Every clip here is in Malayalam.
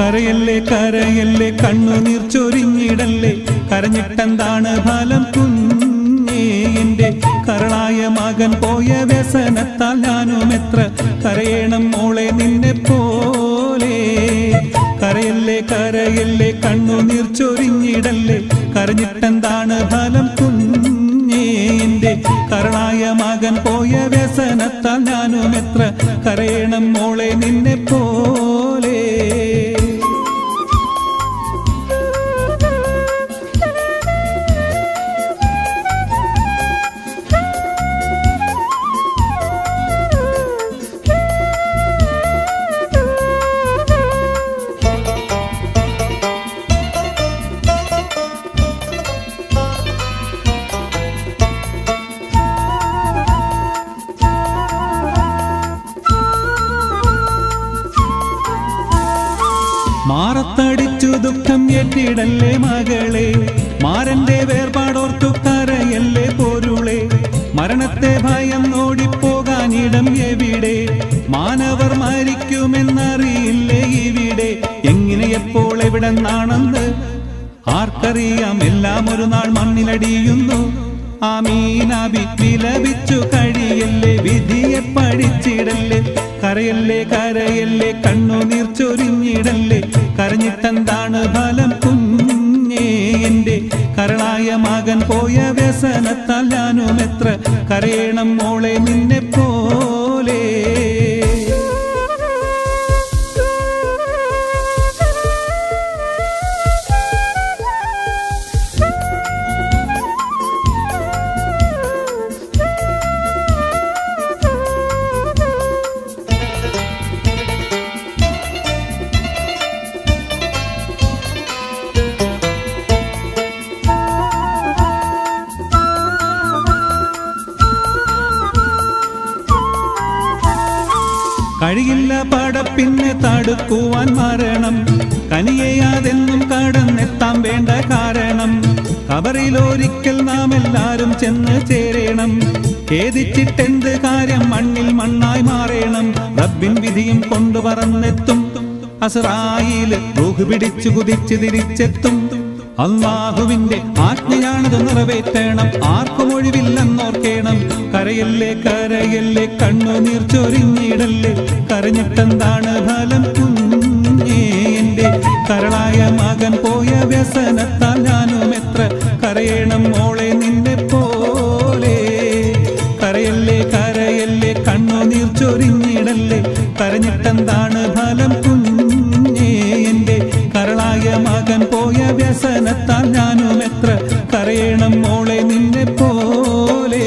കരയല്ലേ കരയല്ലേ കണ്ണുനീർ ചൊരിഞ്ഞിടല്ലേ, കരഞ്ഞിട്ടെന്താണ് ഫലം കുഞ്ഞേ, എന്റെ കരളായ മകൻ പോയ വ്യസനത്താൽ ഞാനും എത്ര കരയണം മോളെ നിന്നെ പോലെ. കരയല്ലേ കരയല്ലേ കണ്ണുനീർ ചൊരിഞ്ഞിടല്ലേ, കരഞ്ഞിട്ടെന്താണ് ഫലം കുഞ്ഞേ, എന്റെ കരളായ മകൻ പോയ വ്യസനത്താൽ ഞാനും എത്ര കരയണം മോളെ നിന്നെ പോലെ. മാറത്തടിച്ചു ദുഃഖം ഏറ്റിടല്ലേ മകളെ, മാരന്റെ വേർപാടോർത്തു കരയല്ലേ പൊരുളെ. മരണത്തെ ഭയം ഓടിപ്പോകാനിടം എവിടെ, മാനവർ മരിക്കുമെന്നറിയില്ലേ ഇവിടെ. എങ്ങനെ എപ്പോൾ എവിടെന്നാണെന്ന് ആർക്കറിയാം, എല്ലാം ഒരു നാൾ മണ്ണിലടിയുന്നു. ആമീനാബി വിലപിച്ചു കഴിയല്ലേ, വിധിയെ പഠിച്ചിടല്ലേ. കരയല്ലേ കരയല്ലേ കണ്ണുനീർ ചൊരിഞ്ഞിടല്ലേ, കരഞ്ഞിട്ടെന്താണ് ഫലം കുഞ്ഞേ, എന്റെ കരളായ മകൻ പോയ വ്യസനത്താൽ ഞാനും എത്ര കരയണം മോളെ നിന്നെ പോലെ. കഴിയില്ല പടപ്പിന്നെ തടുക്കുവാൻ മരണം, കനിയെയാതെന്നും കടന്നെത്താൻ വേണ്ട കാരണം. കബറിലൊരിക്കൽ നാം എല്ലാരും ചെന്ന് ചേരണം, ഖേദിച്ചിട്ടെന്ത് കാര്യം, മണ്ണിൽ മണ്ണായി മാറേണം. റബ്ബിൻ വിധിയും കൊണ്ടു പറന്നെത്തും അസ്റായീൽ, റൂഹ് പിടിച്ചു കുതിച്ച് തിരിച്ചെത്തും. അല്ലാഹുവിന്റെ ആജ്ഞയാണത് നിറവേറ്റണം, ആർക്കും ഒഴിവില്ലെന്നോർക്കേണം. കരയല്ലേ കരയല്ലേ കണ്ണുനീർ ചൊരിഞ്ഞിടല്ലേ, കരഞ്ഞിട്ടെന്താണ് ഫലം കുഞ്ഞേ, എന്റെ കരളായ മകൻ പോയ വ്യസനത്താൽ ഞാനും എത്ര കരയണം മോളെ നിന്നെ പോലെ. കരയല്ലേ കരയല്ലേ കണ്ണുനീർ ചൊരിഞ്ഞിടല്ലേ, കരഞ്ഞിട്ടെന്താണ് ഫലം കുഞ്ഞേ, എന്റെ കരളായ മകൻ പോയ വ്യസനത്താൽ ഞാനും എത്ര കരയണം മോളെ നിന്നെ പോലെ.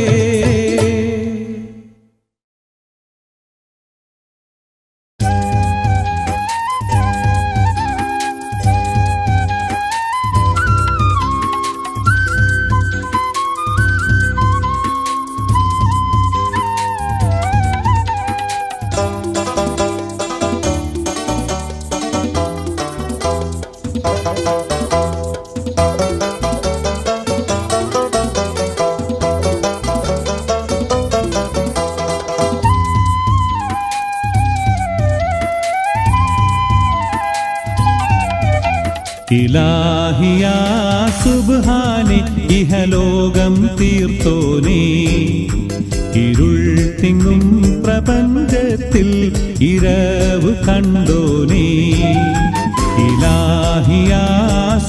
ഇലാഹിയാ സുബ്ഹാനെ ഇഹലോകം തീർത്തോനേ, ഇരുൾ തിങ്ങും പ്രപഞ്ചത്തിൽ ഇരവ് കണ്ടോനേ. ഇലാഹിയാ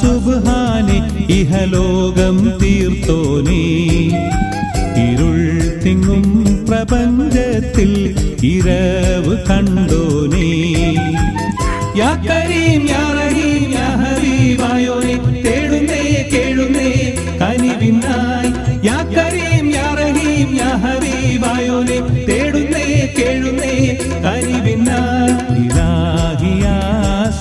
സുബ്ഹാനെ ഇഹലോകം തീർത്തോനേ, ഇരുൾ തിങ്ങും പ്രപഞ്ചത്തിൽ ഇരവ് കണ്ടോനേ. യാ കരീം യാ റഹീം യാ ഹബീബായോനെ തേടുന്നേ കേഴുന്നേ കനിവിനായി. യാ കരീം യാ റഹീം യാ ഹബീബായോനെ തേടുന്നേ കേഴുന്നേ കനിവിനായി. ഇലാഹിയാ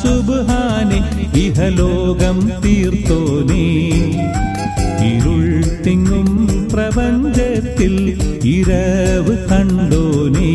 സുബ്ഹാനെ ഇഹലോകം തീർത്തോനേ, ഇരുൾ തിങ്ങും പ്രപഞ്ചത്തിൽ ഇരവ് കണ്ടോനേ.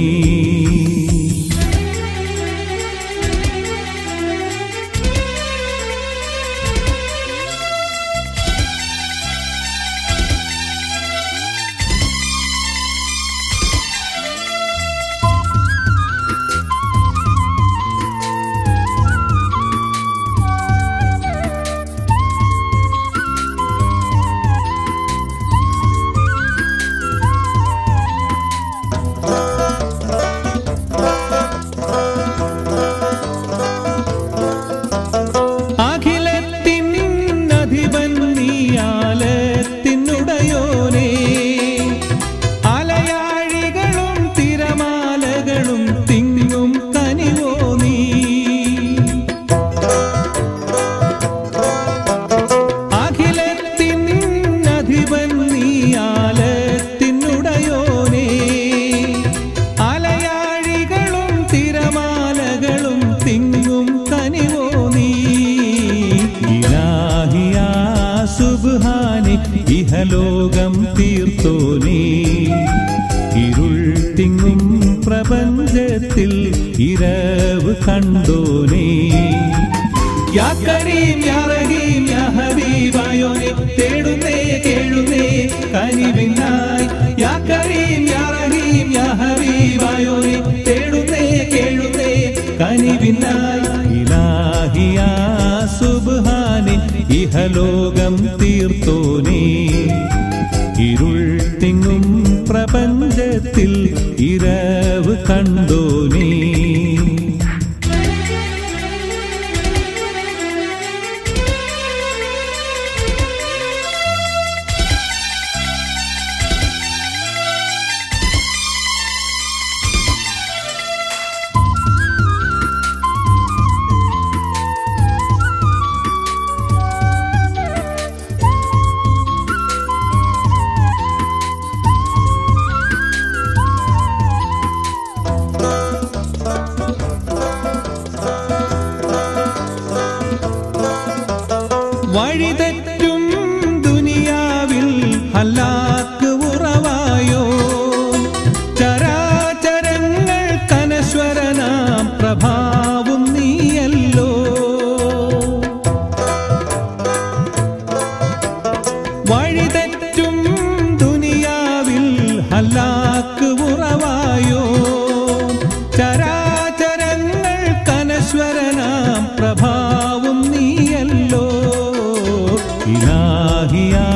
ഇരവ് കണ്ടോനേ. യാ കരീം യാ റഹീം യാ ഹബീബായോനെ തേടുന്നേ കേഴുന്നേ കനിവിനായി. യാ കരീം യാ റഹീം യാ ഹബീബായോനെ തേടുന്നേ കേഴുന്നേ കനിവിനായി. ഇലാഹി യാ സുബ്ഹാനെ ഇഹലോകം തീർത്തോനേ. ഇരുൾ തിങ്ങും പ്രപഞ്ചത്തിൽ ഇരവ് കണ്ടോനേ. വഴിതെറ്റും ദുനിയാവിൽ ഹലാക്ക് ഉറവായോ. ചരാചരങ്ങൾ കനശ്വരനാം പ്രഭാവും നീയല്ലോ. വഴിതെറ്റും ദുനിയാവിൽ ഹലാക്ക് ഉറവായോ. ചരാചരങ്ങൾ കനശ്വരനാം പ്രഭാവും നീയല്ലോ. ഇലാഹി യാ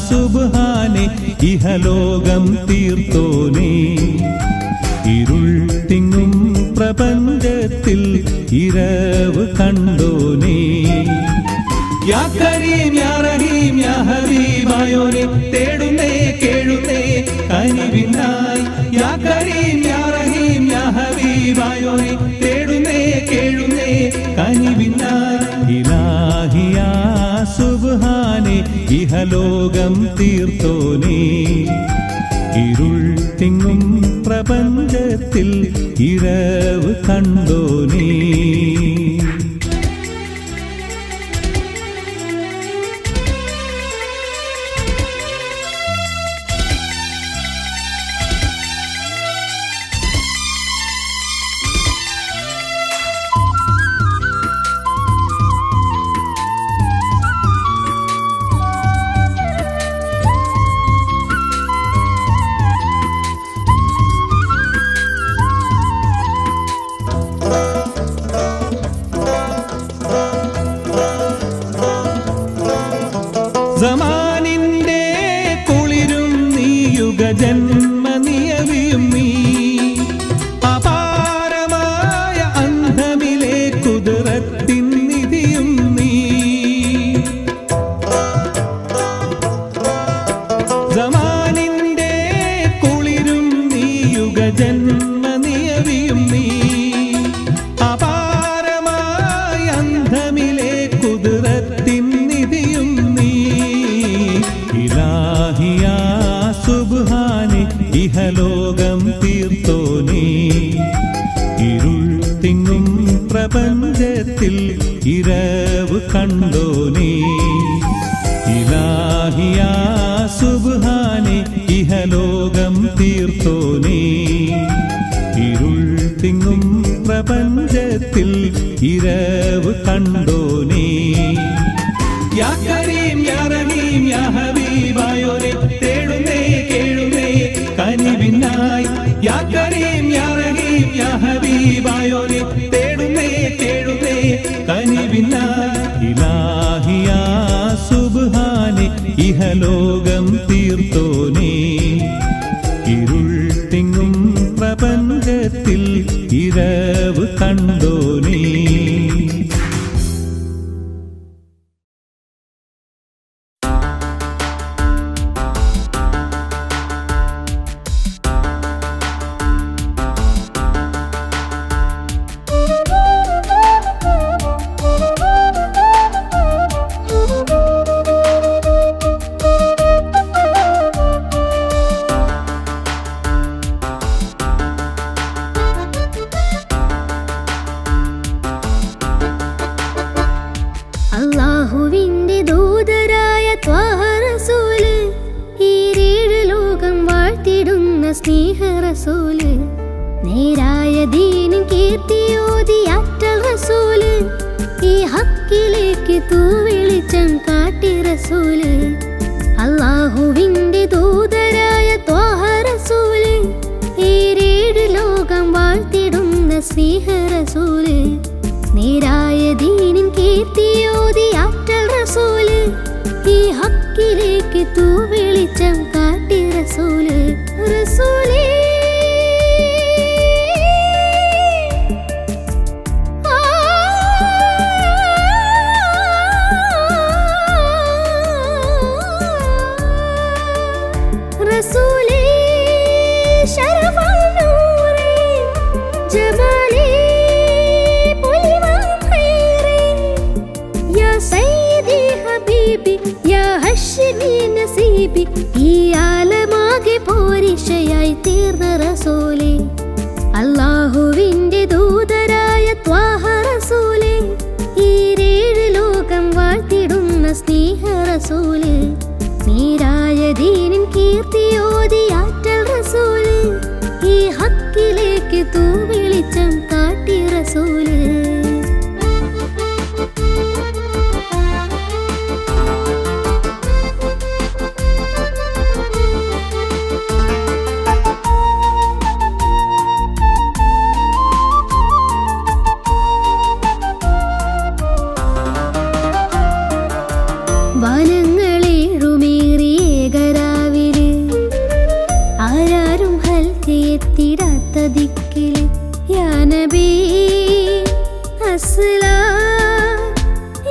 സുബ്ഹാനെ ഇഹലോകം തീർത്തോനേ. ഇരുൾ തിങ്ങും പ്രപഞ്ചത്തിൽ ഇരവ് കണ്ടോനേ. യാ കരീം യാ റഹീം യാ ഹബീബായോനെ തേടുന്നേ കേഴുന്നേ കനിവിനായി. യാ കരീം യാ റഹീം യാ ഹബീബായോനെ തേടുന്നേ കേഴുന്നേ കനിവിനായി. ഇലാഹി യാ സുബ്ഹാനെ ഇഹലോകം തീർത്തോനേ. ഇരുൾ തിങ്ങും പ്രപഞ്ചത്തിൽ ഇരവ് കണ്ടോനേ. സമാനിന്റെ കുളിരും നീ യുഗജന്മനിയവിയും നീ. അപാരമായ അന്ധമിലെ കുതിരത്തിൻ നിധിയും നീ. സമാനിന്റെ കുളിരും നീ യുഗജന്മനിയവിയും നീ. അപാരമായ അന്ധമിലെ കുതിരത്തിൻ നിധിയും നീ. ഇലാഹി യാ സുബ്ഹാനെ ഇഹലോകം തീർത്തോനേ. ഇരുൾ തിങ്ങും പ്രപഞ്ചത്തിൽ ഇരവ് കണ്ടോനേ. ഇലാഹി യാ സുബ്ഹാനെ ഇഹലോകം തീർത്തോനേ. ഇരുൾ തിങ്ങും പ്രപഞ്ചത്തിൽ ഇരവ് കണ്ടോനേ. യാ കരീം യാ റഹീം യാ ഹബീബായോനെ തേടുന്നേ കേഴുന്നേ കനിവിനായി. യാ കരീം യാ റഹീം യാ ഹബീബായോനെ തേടുന്നേ കേഴുന്നേ കനിവിനായി. ഇലാഹി യാ സുബ്ഹാനെ ഇഹലോകം തീർത്തോനേ. ഇരുൾ തിങ്ങും പ്രപഞ്ചത്തിൽ ഇരവ് കണ്ടോനേ. ഹക്കിലേക്ക് തൂവെളിച്ചം കാട്ടി റസൂല് അല്ലാഹുവിന്റെ ദൂതരായ ത്വാഹ റസൂല് ഈരേഴ് ലോകം വാഴ്ത്തിടുന്ന സ്നേഹ റസൂല് നേരായ ദീനിൻ കീർത്തിയോതി ആറ്റൽ റസൂല് ഈ ഹക്കിലേക്ക് തൂവെളിച്ചം കാട്ടി റസൂല് റസൂലേ ഈ ആലമാകെ പോരിഷയായി തീർന്ന റസൂലേ അല്ലാഹുവിന്റെ ദൂതരായ ത്വാഹ റസൂലേ ഈരേഴ് ലോകം വാഴ്ത്തിടുന്ന സ്നേഹ റസൂല് നേരായ ദീനിൻ കീർത്തിയോതി ആറ്റൽ റസൂല് ഈ ഹക്കിലേക്ക് തൂവെളിച്ചം കാട്ടി റസൂല് വനങ്ങളേഴുമേറിയേകരാവില് ആരാരും ഹൽക്കെത്തിടാത്ത ദിക്കില് യാ നബി അസ്സലാം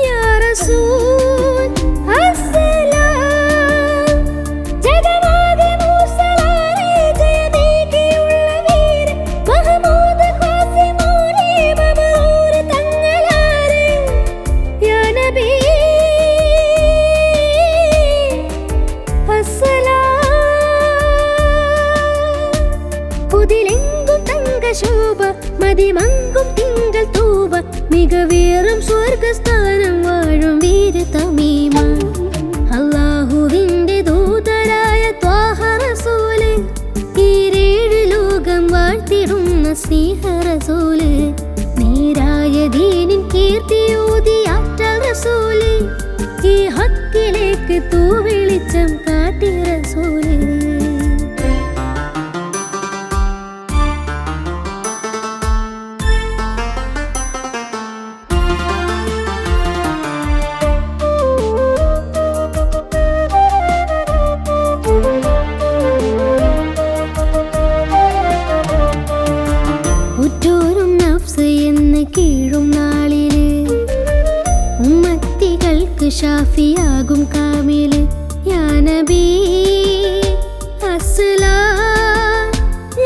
യാ റസൂൽ അസ്സലാം ജഗമാകെ മൂസലാരെ ജയമേകിയുള്ള വീര മഹമൂദ് ഖാസിമോനെ മബറൂർ തങ്ങളാരെ യാ നബി ശോഭ മതിമങ്കും തിങ്കൾ തൂവ മികവേറും സ്വർഗസ്ഥാനം വാഴും വീര തമീമ അല്ലാഹുവിന്റെ ദൂതരായ ത്വാഹ റസൂല് ഈരേഴ് ലോകം വാഴ്ത്തിടുന്ന സ്നേഹ റസൂല് നേരായ ദീനിൻ കീർത്തിയോതി ആറ്റൽ റസൂല് ഈ ഹക്കിലേക്ക് തൂവെളിച്ചം കാട്ടി റസൂല് കീഴും നാളില് ഉമ്മത്തികൾക്ക് ഷാഫിയാകും കാമില് യാ നബി അസ്സലാം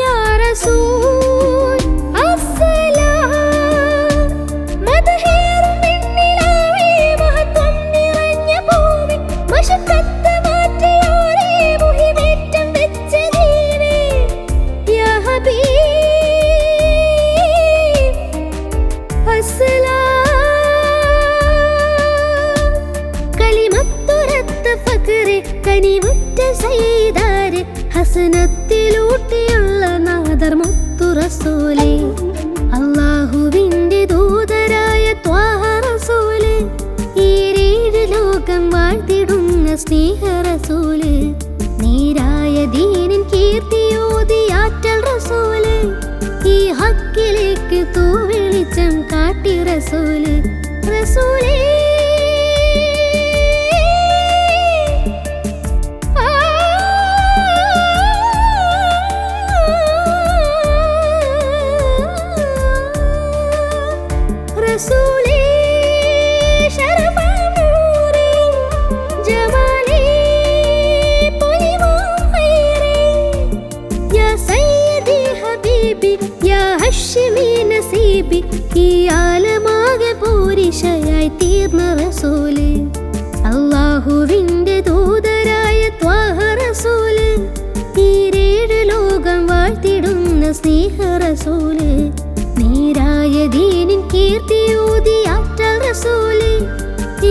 യാ റസൂൽ അസ്സലാം മദഹേറും പെണ്ണിലാവേ മഹത്വം നിറഞ്ഞ ഭൂമി മശക്കത്ത് മാറ്റിയോരേ മുഹിമേറ്റം വെച്ച ദീനേ യാ ഹബീബ് കനിവുറ്റ സയ്യിദാര് ഹസനത്തിലൂട്ടിയുള്ള നാദർ മുത്തു റസൂലേ അല്ലാഹുവിന്റെ ദൂതരായ ത്വാഹ റസൂല് ഈരേഴ് ലോകം വാഴ്ത്തിടുന്ന സ്നേഹ റസൂല് നേരായ ദീനിൻ കീർത്തിയോതി ആറ്റൽ റസൂല് ഈ ഹക്കിലേക്ക് തൂവെളിച്ചം കാട്ടി റസൂല് റസൂലേ ഈ ആലമാകെ പോരിഷയായി തീർന്ന റസൂല് അല്ലാഹുവിന്റെ ദൂതരായ ത്വാഹ റസൂല് ഈരേഴ് ലോകം വാഴ്ത്തിടുന്ന സ്നേഹ റസൂല് നേരായ ദീനിൻ കീർത്തിയോതി ആറ്റൽ റസൂല്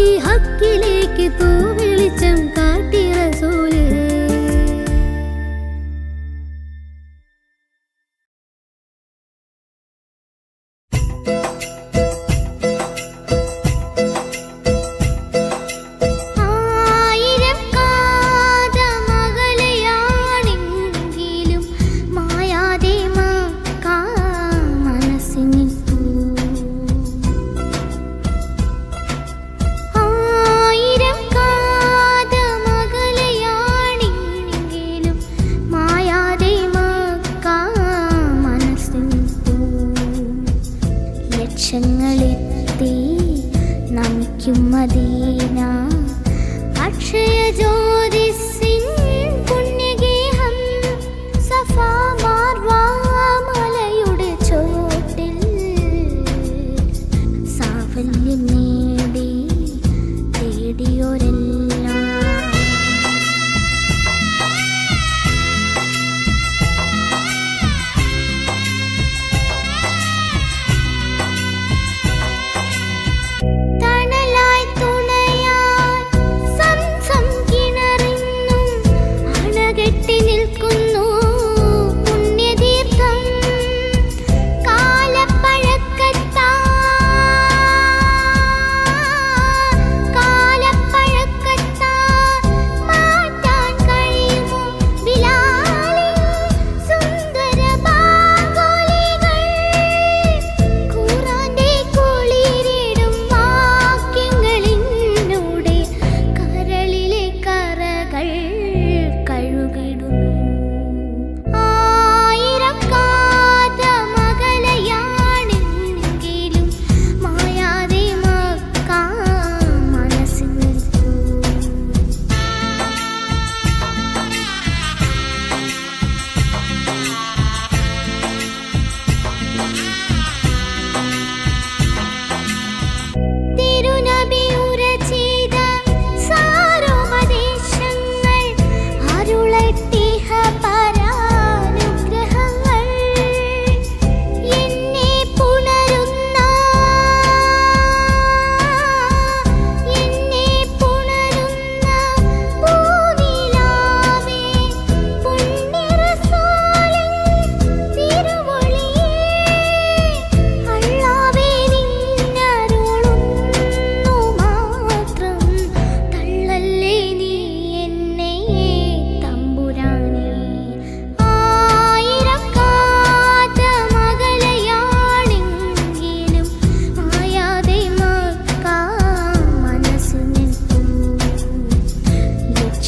ഈ ഹക്കിലേക്ക് തൂവെളിച്ചം കാട്ടി റസൂല് ലക്ഷ്യങ്ങളെത്തി നമിക്കും മദീന അക്ഷയ ജ്യോതിസിൻ പുണ്യഗേഹം സഫാ മാർവ മലയുടെ ചോട്ടിൽ സാഫല്യം നേടി തേടിയോരെല്ലാം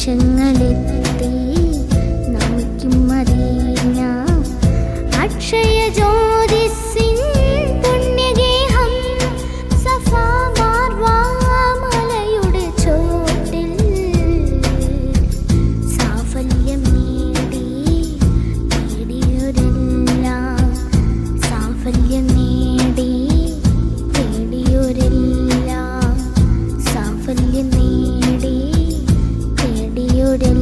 ലക്ഷ്യങ്ങളെത്തി നമിക്കും മദീന അക്ഷയ ജ്യോതിസിൻ പുണ്യഗേഹം സഫാ മാർവ മലയുടെ ചോട്ടിൽ സാഫല്യം നേടി തേടിയോരെല്ലാം സാഫല്യം നേടി തേടിയോരെല്ലാം സാഫല്യം നേടി തേടിയോരെല്ലാം.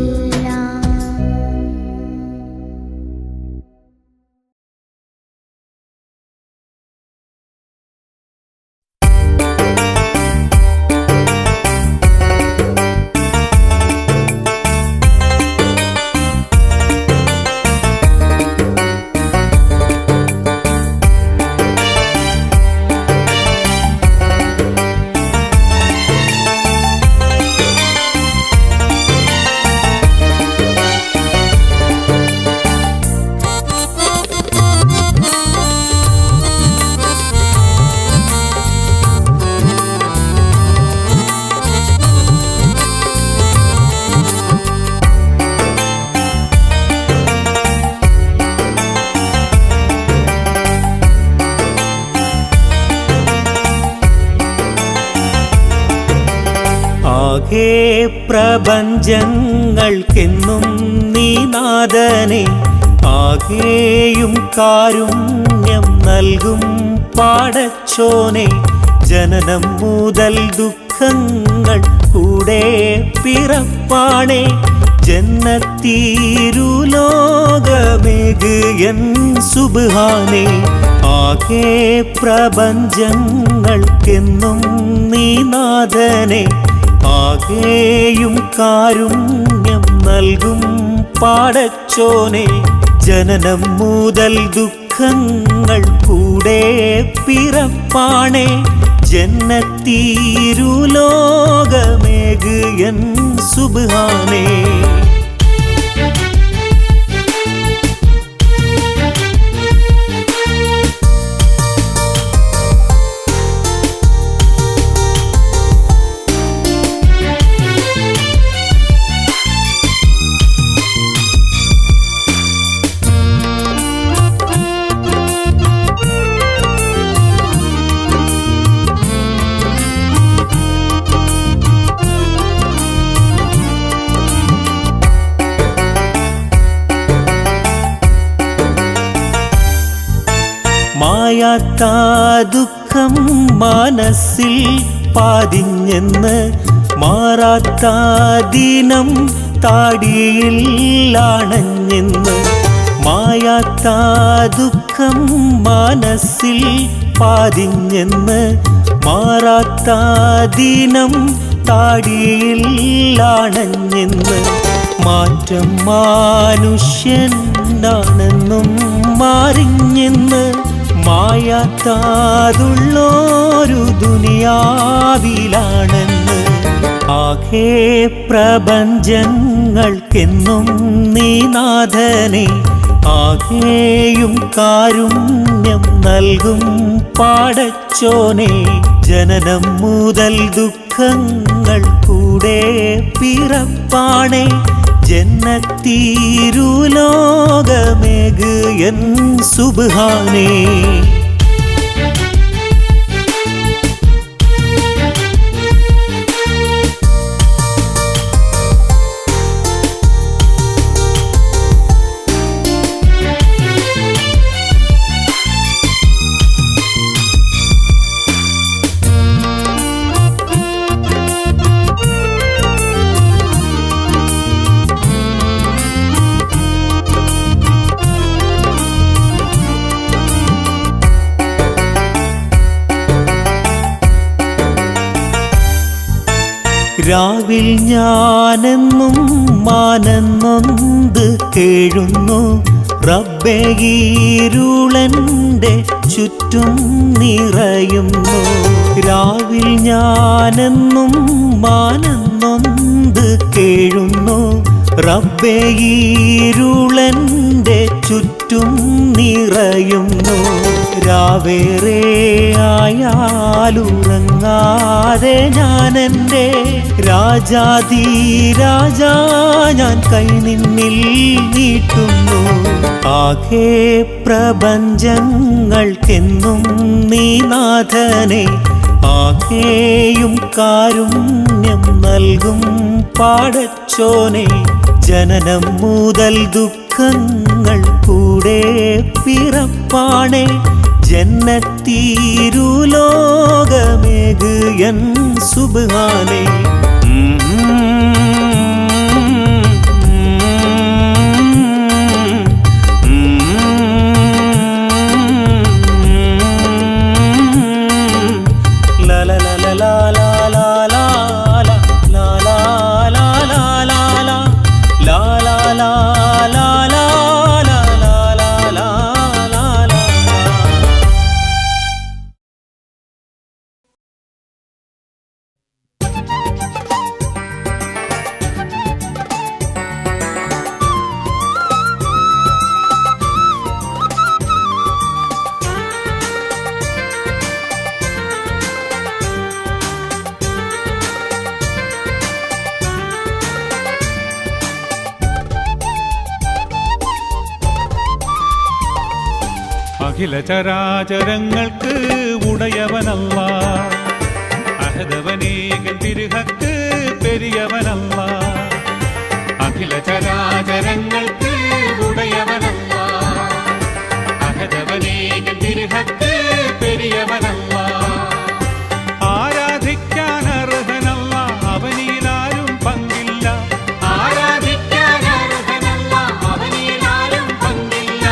ആകെ പ്രപഞ്ചങ്ങൾക്കെന്നും നീ നാഥനെ ആകെയും കാരുണ്യം നൽകും പാടച്ചോനെ ജനനം മുതൽ ദുഃഖങ്ങൾ കൂടെ പിറപ്പാണേ ജന്നത്തീരുലോകമേക് എൻ സുബ്ഹാനേ ആകെ പ്രപഞ്ചങ്ങൾക്കെന്നും നീ നാഥനെ ആകെയും കാരുണ്യം നൽകും പാടച്ചോനെ ജനനം മുതൽ ദുഃഖങ്ങൾ കൂടെ പിറപ്പാണേ ജന്നത്തീരുലോകമേക് എൻ സുബ്ഹാനേ മായാത്ത ദുഃഖം മനസ്സിൽ പതിഞ്ഞെന്ന് മാറാത്ത ദിനം താടിയിൽ അണഞ്ഞെന്ന് മായാത്ത ദുഃഖം മനസ്സിൽ പതിഞ്ഞെന്ന് മാറാത്ത ദിനം താടിയിൽ അണഞ്ഞെന്ന് മാറ്റം മനുഷ്യനാണെന്നും മാറിഞ്ഞെന്ന് മായാത്തതുള്ളൊരു ദുനിയാവിലാണെന്ന് ആകെ പ്രപഞ്ചങ്ങൾക്കെന്നും നീ നാഥനെ ആകെയും കാരുണ്യം നൽകും പാടച്ചോനെ ജനനം മുതൽ ദുഃഖങ്ങൾ കൂടെ പിറപ്പാണേ ജന്നത്തീരുലോകമേക് എൻ സുബ്ഹാനേ രാവിൽ ഞാനെന്നും മാനെന്നൊന്ത് കേഴുന്നു റബ്ബേ ഇരുളന്റെ ചുറ്റും നിറയുന്നു രാവിൽ ഞാനെന്നും മാനെന്നൊന്ത് കേഴുന്നു റബ്ബേ ഇരുളന്റെ ചുറ്റും നിറയുന്നു രാവേറെ ആയാലുറങ്ങാതെ ഞാനെൻ്റെ രാജാധിരാജാ ഞാൻ കൈ നിന്നിൽ നീട്ടുന്നു ആകെ പ്രപഞ്ചങ്ങൾക്കെന്നും നീ നാഥനെ ആകെയും കാരുണ്യം നൽകും പാടച്ചോനെ ജനനം മുതൽ ദുഃഖങ്ങൾ കൂടെ പിറപ്പാണേ ജന്നത്തീരുലോകമേക് എൻ സുബ്ഹാനേ അഖില ചരാചരങ്ങൾക്ക് ഉടയവനല്ലാഹ് അഹദവനേകൻ തിരുഹക്ക് പെരിയവനല്ലാഹ് അഖില ചരാചരങ്ങൾക്ക് ഉടയവനല്ലാഹ് അഹദവനേകൻ തിരുഹക്ക് പെരിയവനല്ലാഹ് ആരാധിക്കാൻ അർഹനല്ല അവനിലാരും പങ്കില്ല ആരാധിക്കാൻ അർഹനല്ല അവനിലാരും പങ്കില്ല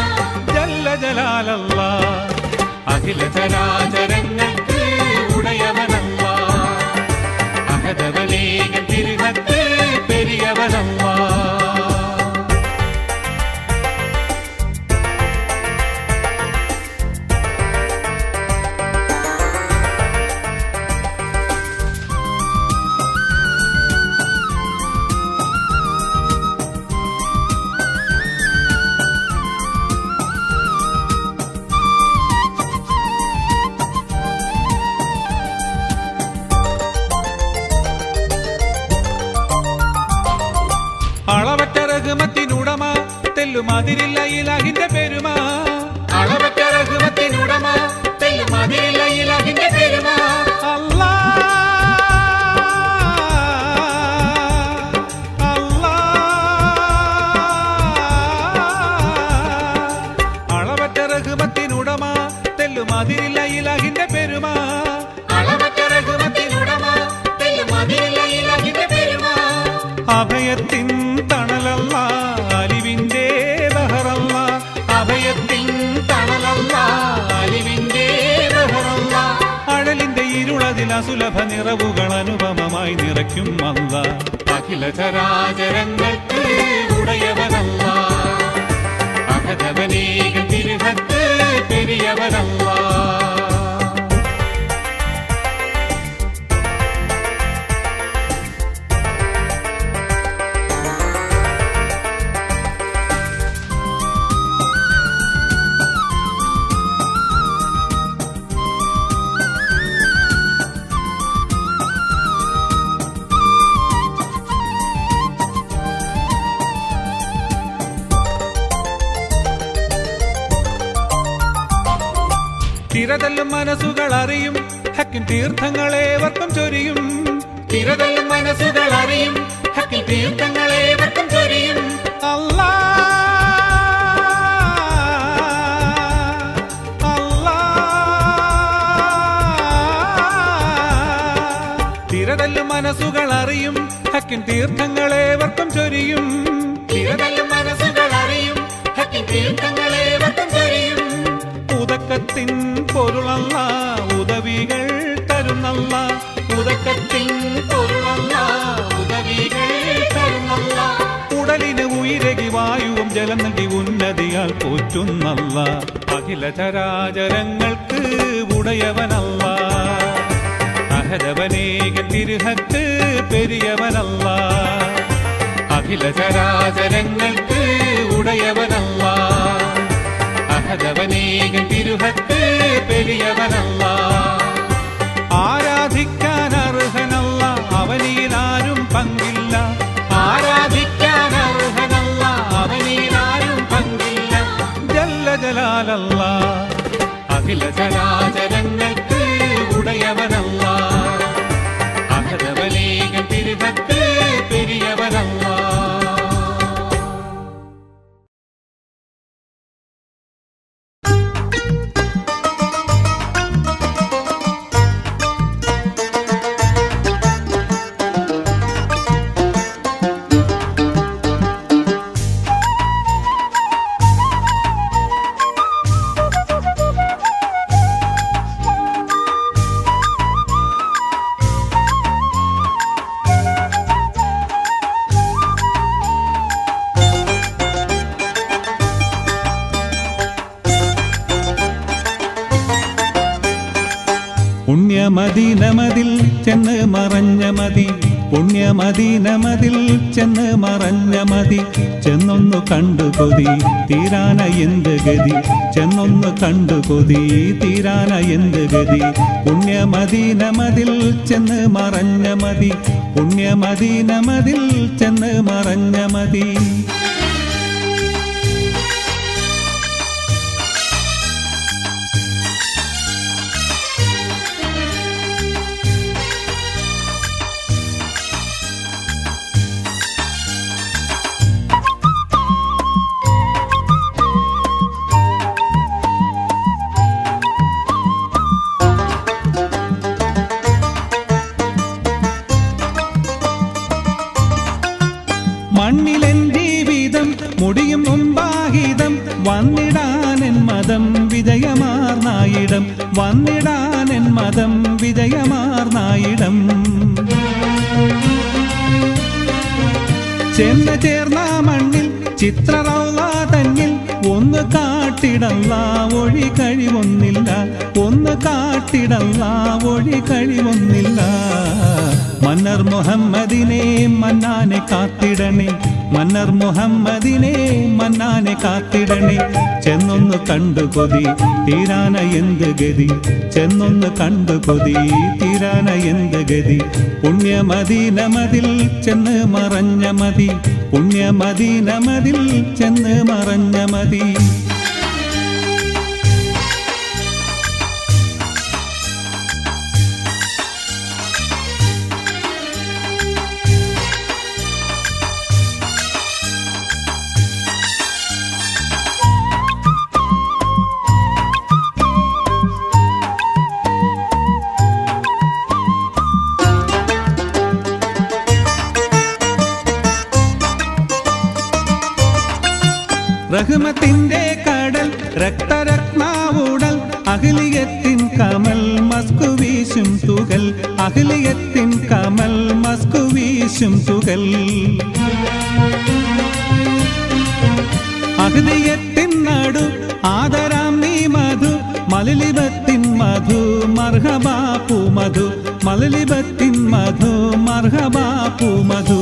ജല്ല ജലാലല്ലാഹ് അഖില ചരാചരങ്ങൾക്ക് ഉടയവനല്ലാഹ് അഹദവനേകൻ തിരുഹക്ക് പെരിയവനല്ലാഹ് അളവറ്റ റഹ്മത്തിനുടമ തെല്ലുമതിരില്ല ഇലാഹിന്റെ പെരുമ അളവറ്റ റഹ്മത്തിനുടമ തെല്ലുമതിരില്ല ഇലാഹിന്റെ പെരുമ അല്ലാഹ് അളവറ്റ റഹ്മത്തിനുടമ അഭയത്തിൻ തണലല്ല അലിവിന്റെ ബഹറല്ല അഭയത്തിൻ തണലല്ല അലിവിന്റെ ബഹറല്ല അഴലിന്റെ ഇരുളതിൽ അസുലഭ നിറവുകൾ അനുപമമായി നിറയ്ക്കും അല്ല അഖില ചരാചരങ്ങൾക്ക് ഉടയവനല്ല അഹദവനേക തിരുഹത്ത് പെരിയവനല്ല തിരതല്ലും മനസ്സുകൾ അറിയും ഹക്കിൻ തീർത്ഥങ്ങളേവർക്കും ചൊരിയും തിരതല്ലും മനസ്സുകൾ അറിയും ഹക്കിൻ തീർത്ഥങ്ങളേവർക്കും ചൊരിയും അല്ലാ അല്ലാ തിരതല്ലും മനസ്സുകൾ അറിയും ഹക്കിൻ തീർത്ഥങ്ങളേവർക്കും ചൊരിയും തിരതല്ലും മനസ്സുകൾ അറിയും ഹക്കിൻ തീർത്ഥങ്ങളേവർക്കും ചൊരിയും ഉദക്കത്തിൻ പൊരുളല്ല ഉദവികൾ തരുന്നല്ല ഉദക്കത്തിൻ പൊരുളല്ല ഉദവികൾ തരുന്നല്ല ഉടലിന് ഉയരകി വായുവും ജലം നൽകി ഉന്നതിയാൽ പോറ്റുന്നല്ല അഖില ചരാചരങ്ങൾക്ക് ഉടയവനല്ല അഹദവനേക തിരുഹത്ത് പെരിയവനല്ല അഖില ചരാചരങ്ങൾക്ക് ഉടയവനല്ല അഹദവനേക തിരുഹത്ത് പെരിയവനല്ല ആരാധിക്കാൻ അർഹനല്ല അവനിലാരും പങ്കില്ല ആരാധിക്കാൻ അർഹനല്ല അവനിലാരും പങ്കില്ല ജല്ല ജലാലല്ല അഖില ചരാചരങ്ങൾക്ക് ഉടയവനല്ല അഹദവനേക തിരുഹത്ത് പെരിയവനല്ല പുണ്യമദീനമതിൽ ചെന്ന് മറഞ്ഞ മതി പുണ്യമദീനമതിൽ ചെന്ന് മറഞ്ഞ മതി ചെന്നൊന്നു കണ്ടു കൊതി തീരാന എന്ത് ഗതി ചെന്നൊന്നു കണ്ടു കൊതി തീരാന എന്ത് ഗതി പുണ്യമദീനമതിൽ ചെന്ന് മറഞ്ഞ മതി പുണ്യമദീനമതിൽ ചെന്ന് മറഞ്ഞ മതി മണ്ണിലെൻ ജീവിതം മുടിയും മുമ്പാഹിതം വന്നിടാനെൻ മതം വിജയമാർന്നായിടം വന്നിടാനെൻ മതം വിജയമാർന്നായിടം ചെന്ന് ചേർന്ന മണ്ണിൽ ചിത്രറൗള തന്നിൽ ഒന്ന് കാട്ടിടല്ല ഒഴി കഴിവൊന്നില്ല ഒന്ന് കാട്ടിടല്ല ഒഴി കഴിവൊന്നില്ല മന്നർ മുഹമ്മദിനെ മന്നാനെ കാത്തിടണേ മന്നർ മുഹമ്മദിനെ മന്നാനെ കാത്തിടണേ ചെന്നൊന്ന് കണ്ടു കൊതി തീരാന എന്ത് ഗതി ചെന്നൊന്ന് കണ്ടു കൊതി തീരാന എന്ത് ഗതി പുണ്യമദീനമതിൽ ചെന്ന് മറഞ്ഞ മതി പുണ്യമദീനമതിൽ ചെന്ന് മറഞ്ഞ മതി റഹ്മത്തിന്റെ കടൽ രക്തരത്നാവുടൽ അഖിലിയത്തിൻ കമൽ മസ്കു വീശും തുകൽ അഖിലിയത്തിൻ കമൽ മസ്കു വീശും തുകൽ അഹ്ദിയത്തിൻ നടു ആദരാം നീ മധു മലലിബത്തിൻ മധു മർഹബാപ്പു മധു മലലിബത്തിൻ മധു മർഹബാപ്പു മധു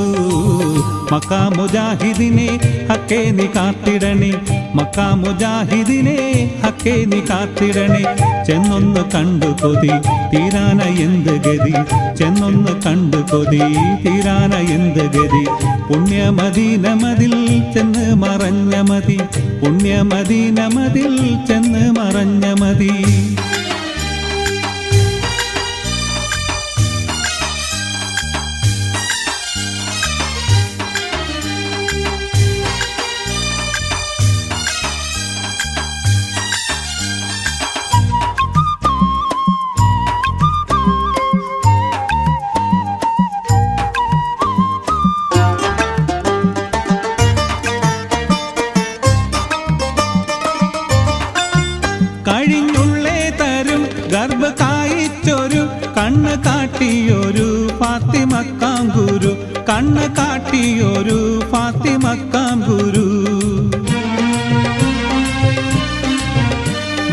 മക്കാ മുജാഹിദിനെ ഹക്കേ നീ കാത്തിടണേ മക്കാ മുജാഹിദിനെ ഹക്കേ നീ കാത്തിടണേ ചെന്നൊന്ന് കണ്ടു കൊതി തീരാന എന്ത് ഗതി ചെന്നൊന്ന് കണ്ടു കൊതി തീരാന എന്ത് ഗതി പുണ്യമദീനമതിൽ ചെന്ന് മറഞ്ഞ മതി പുണ്യമദീനമതിൽ ചെന്ന് മറഞ്ഞ മതി കഴിഞ്ഞുള്ളേ തരും ഗർഭ കായിച്ചൊരു കണ്ണ് കാട്ടിയൊരു ഫാത്തിമക്കാം ഗുരു കണ്ണ് കാട്ടിയൊരു ഫാത്തിമക്കാം ഗുരു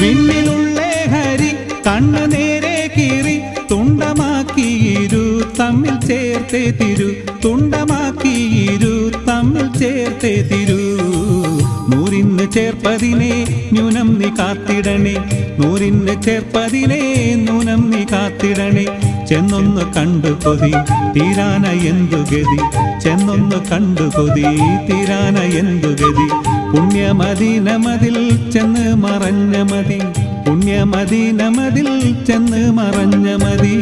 വിണ്ണിലുള്ളേ ഹരി കണ്ണ് നേരെ കീറി തുണ്ടമാക്കിയിരു തമ്മിൽ ചേർത്തേ തിരു തുണ്ടമാക്കിയിരു തമ്മിൽ ചേർത്തേ തിരു നൂറിന് ചേർപ്പതിനെ ന്യൂനം നീ കാത്തിടണേ നൂറിന് ചേർപ്പതിനെ നൂനം നീ കാത്തിടണേ ചെന്നൊന്ന് കണ്ടു കൊതി തീരാന എന്തു ഗതി ചെന്നൊന്ന് കണ്ടു കൊതി തീരാന എന്തു ഗതി പുണ്യമദീനമതിൽ ചെന്ന് മറഞ്ഞ മതി പുണ്യമദീനമതിൽ ചെന്ന് മറഞ്ഞ മതി